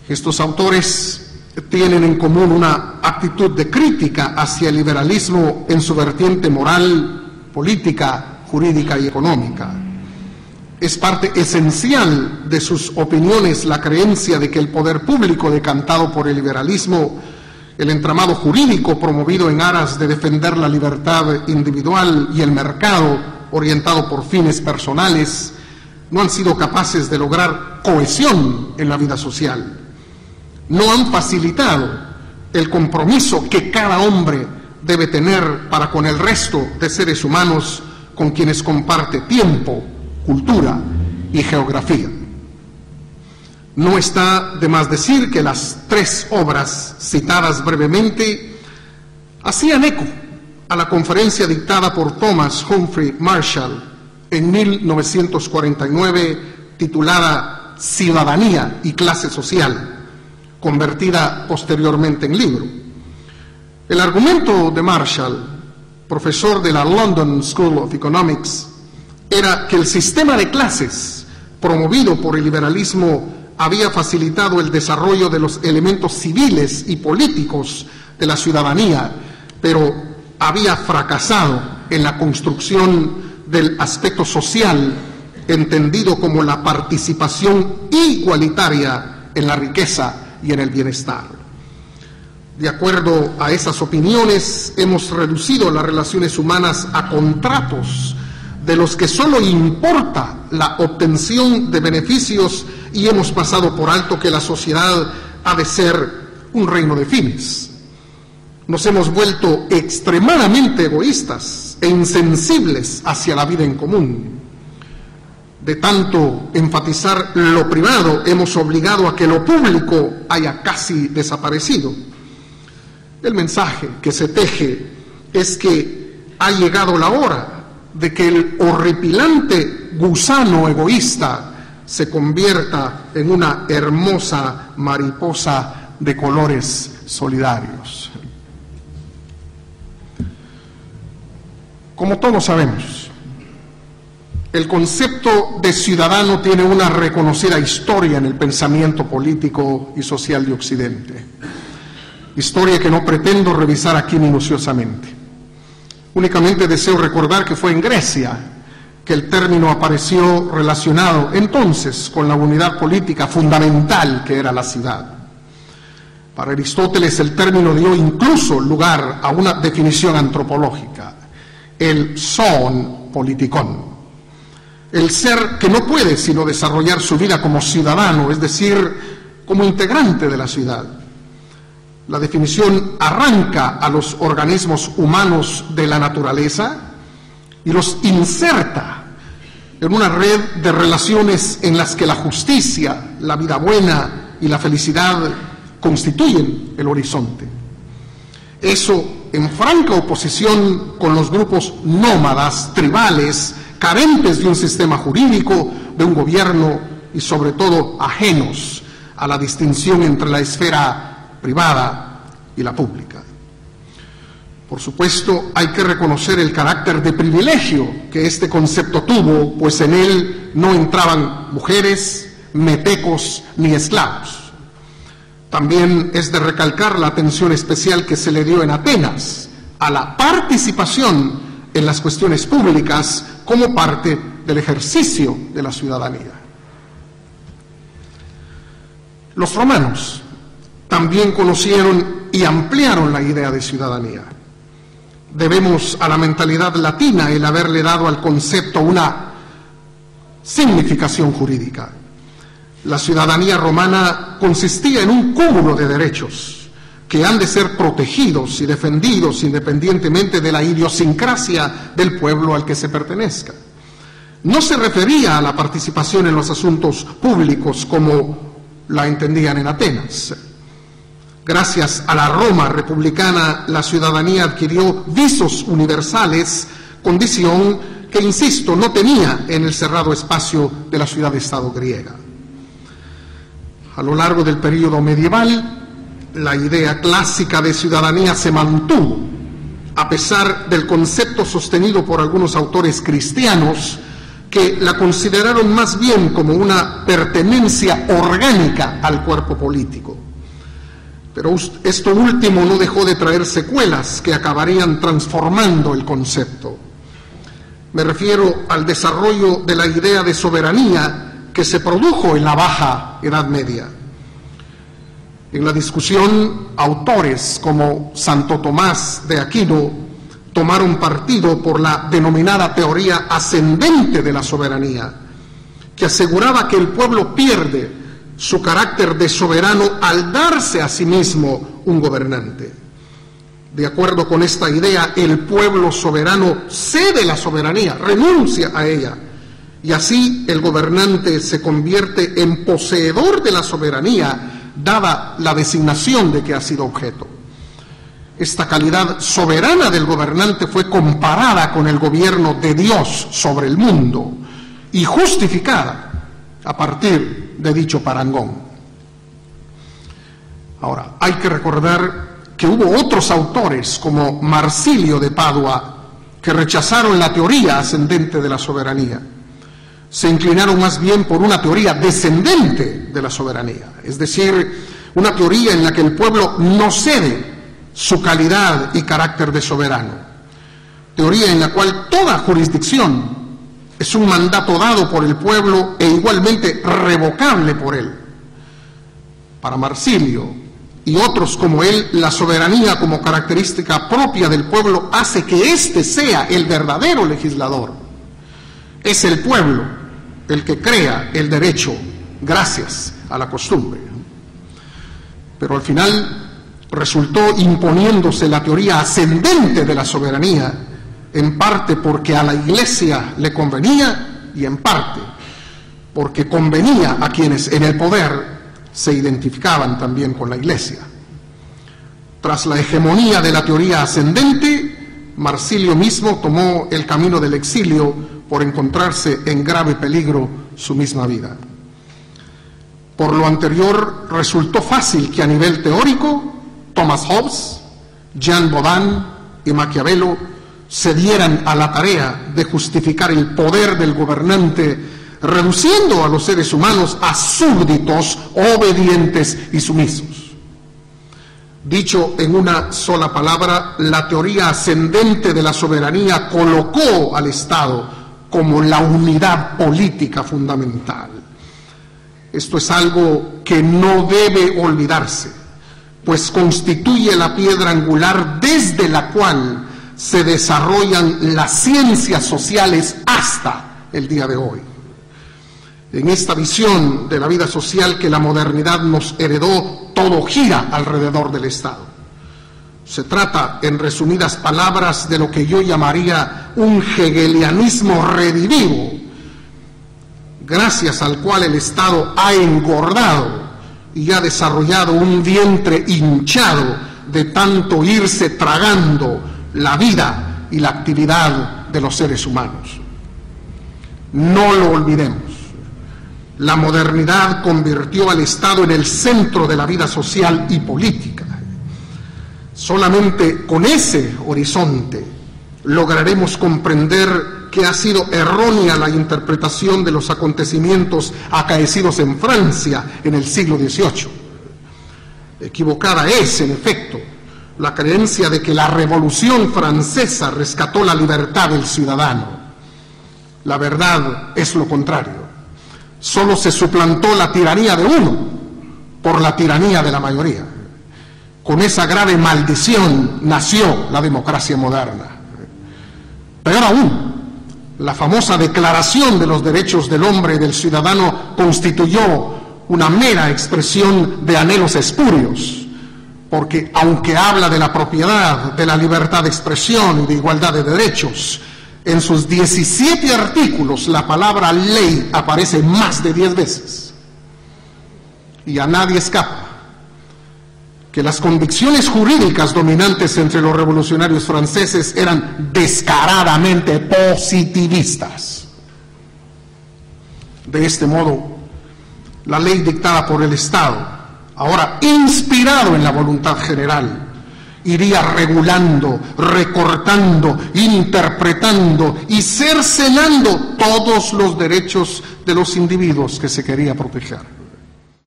Estos autores tienen en común una actitud de crítica hacia el liberalismo en su vertiente moral, política, jurídica y económica. Es parte esencial de sus opiniones la creencia de que el poder público decantado por el liberalismo, el entramado jurídico promovido en aras de defender la libertad individual y el mercado orientado por fines personales, no han sido capaces de lograr cohesión en la vida social. No han facilitado el compromiso que cada hombre debe tener para con el resto de seres humanos con quienes comparte tiempo, cultura y geografía. No está de más decir que las tres obras citadas brevemente hacían eco a la conferencia dictada por Thomas Humphrey Marshall en 1949, titulada Ciudadanía y Clase Social, convertida posteriormente en libro. El argumento de Marshall, profesor de la London School of Economics, era que el sistema de clases promovido por el liberalismo había facilitado el desarrollo de los elementos civiles y políticos de la ciudadanía, pero había fracasado en la construcción del aspecto social, entendido como la participación igualitaria en la riqueza y en el bienestar. De acuerdo a esas opiniones, hemos reducido las relaciones humanas a contratos de los que solo importa la obtención de beneficios y hemos pasado por alto que la sociedad ha de ser un reino de fines. Nos hemos vuelto extremadamente egoístas e insensibles hacia la vida en común. De tanto enfatizar lo privado, hemos obligado a que lo público haya casi desaparecido. El mensaje que se teje es que ha llegado la hora de que el horripilante gusano egoísta se convierta en una hermosa mariposa de colores solidarios. Como todos sabemos, el concepto de ciudadano tiene una reconocida historia en el pensamiento político y social de Occidente, historia que no pretendo revisar aquí minuciosamente. Únicamente deseo recordar que fue en Grecia que el término apareció relacionado entonces con la unidad política fundamental que era la ciudad. Para Aristóteles el término dio incluso lugar a una definición antropológica, el zoon politikon, el ser que no puede sino desarrollar su vida como ciudadano, es decir, como integrante de la ciudad. La definición arranca a los organismos humanos de la naturaleza y los inserta en una red de relaciones en las que la justicia, la vida buena y la felicidad constituyen el horizonte. Eso en franca oposición con los grupos nómadas, tribales, carentes de un sistema jurídico, de un gobierno y sobre todo ajenos a la distinción entre la esfera privada y la pública. Por supuesto, hay que reconocer el carácter de privilegio que este concepto tuvo, pues en él no entraban mujeres, metecos ni esclavos. También es de recalcar la atención especial que se le dio en Atenas a la participación en las cuestiones públicas como parte del ejercicio de la ciudadanía. Los romanos también conocieron y ampliaron la idea de ciudadanía. Debemos a la mentalidad latina el haberle dado al concepto una significación jurídica. La ciudadanía romana consistía en un cúmulo de derechos que han de ser protegidos y defendidos independientemente de la idiosincrasia del pueblo al que se pertenezca. No se refería a la participación en los asuntos públicos como la entendían en Atenas. Gracias a la Roma republicana, la ciudadanía adquirió visos universales, condición que, insisto, no tenía en el cerrado espacio de la ciudad-estado griega. A lo largo del período medieval, la idea clásica de ciudadanía se mantuvo, a pesar del concepto sostenido por algunos autores cristianos que la consideraron más bien como una pertenencia orgánica al cuerpo político. Pero esto último no dejó de traer secuelas que acabarían transformando el concepto. Me refiero al desarrollo de la idea de soberanía que se produjo en la Baja Edad Media. En la discusión, autores como Santo Tomás de Aquino tomaron partido por la denominada teoría ascendente de la soberanía, que aseguraba que el pueblo pierde su carácter de soberano al darse a sí mismo un gobernante. De acuerdo con esta idea, el pueblo soberano cede la soberanía, renuncia a ella, y así el gobernante se convierte en poseedor de la soberanía, dada la designación de que ha sido objeto. Esta calidad soberana del gobernante fue comparada con el gobierno de Dios sobre el mundo y justificada a partir de dicho parangón. Ahora, hay que recordar que hubo otros autores como Marsilio de Padua que rechazaron la teoría ascendente de la soberanía. Se inclinaron más bien por una teoría descendente de la soberanía, es decir, una teoría en la que el pueblo no cede su calidad y carácter de soberano. Teoría en la cual toda jurisdicción es un mandato dado por el pueblo e igualmente revocable por él. Para Marsilio y otros como él, la soberanía como característica propia del pueblo hace que éste sea el verdadero legislador. Es el pueblo el que crea el derecho gracias a la costumbre. Pero al final resultó imponiéndose la teoría ascendente de la soberanía, en parte porque a la Iglesia le convenía y en parte porque convenía a quienes en el poder se identificaban también con la Iglesia. Tras la hegemonía de la teoría ascendente, Marsilio mismo tomó el camino del exilio por encontrarse en grave peligro su misma vida. Por lo anterior, resultó fácil que a nivel teórico Thomas Hobbes, Jean Bodin y Maquiavelo se dieran a la tarea de justificar el poder del gobernante, reduciendo a los seres humanos a súbditos, obedientes y sumisos. Dicho en una sola palabra, la teoría ascendente de la soberanía colocó al Estado como la unidad política fundamental. Esto es algo que no debe olvidarse, pues constituye la piedra angular desde la cual se desarrollan las ciencias sociales hasta el día de hoy. En esta visión de la vida social que la modernidad nos heredó, todo gira alrededor del Estado. Se trata, en resumidas palabras, de lo que yo llamaría un hegelianismo redivivo, gracias al cual el Estado ha engordado y ha desarrollado un vientre hinchado de tanto irse tragando la vida y la actividad de los seres humanos. No lo olvidemos. La modernidad convirtió al Estado en el centro de la vida social y política. Solamente con ese horizonte lograremos comprender que ha sido errónea la interpretación de los acontecimientos acaecidos en Francia en el siglo XVIII. Equivocada es, en efecto, la creencia de que la Revolución Francesa rescató la libertad del ciudadano. La verdad es lo contrario. Solo se suplantó la tiranía de uno por la tiranía de la mayoría. Con esa grave maldición nació la democracia moderna. Peor aún, la famosa Declaración de los Derechos del Hombre y del Ciudadano constituyó una mera expresión de anhelos espurios, porque aunque habla de la propiedad, de la libertad de expresión y de igualdad de derechos, en sus 17 artículos la palabra ley aparece más de 10 veces. Y a nadie escapa que las convicciones jurídicas dominantes entre los revolucionarios franceses eran descaradamente positivistas. De este modo, la ley dictada por el Estado, ahora inspirado en la voluntad general iría regulando, recortando, interpretando y cercenando todos los derechos de los individuos que se quería proteger.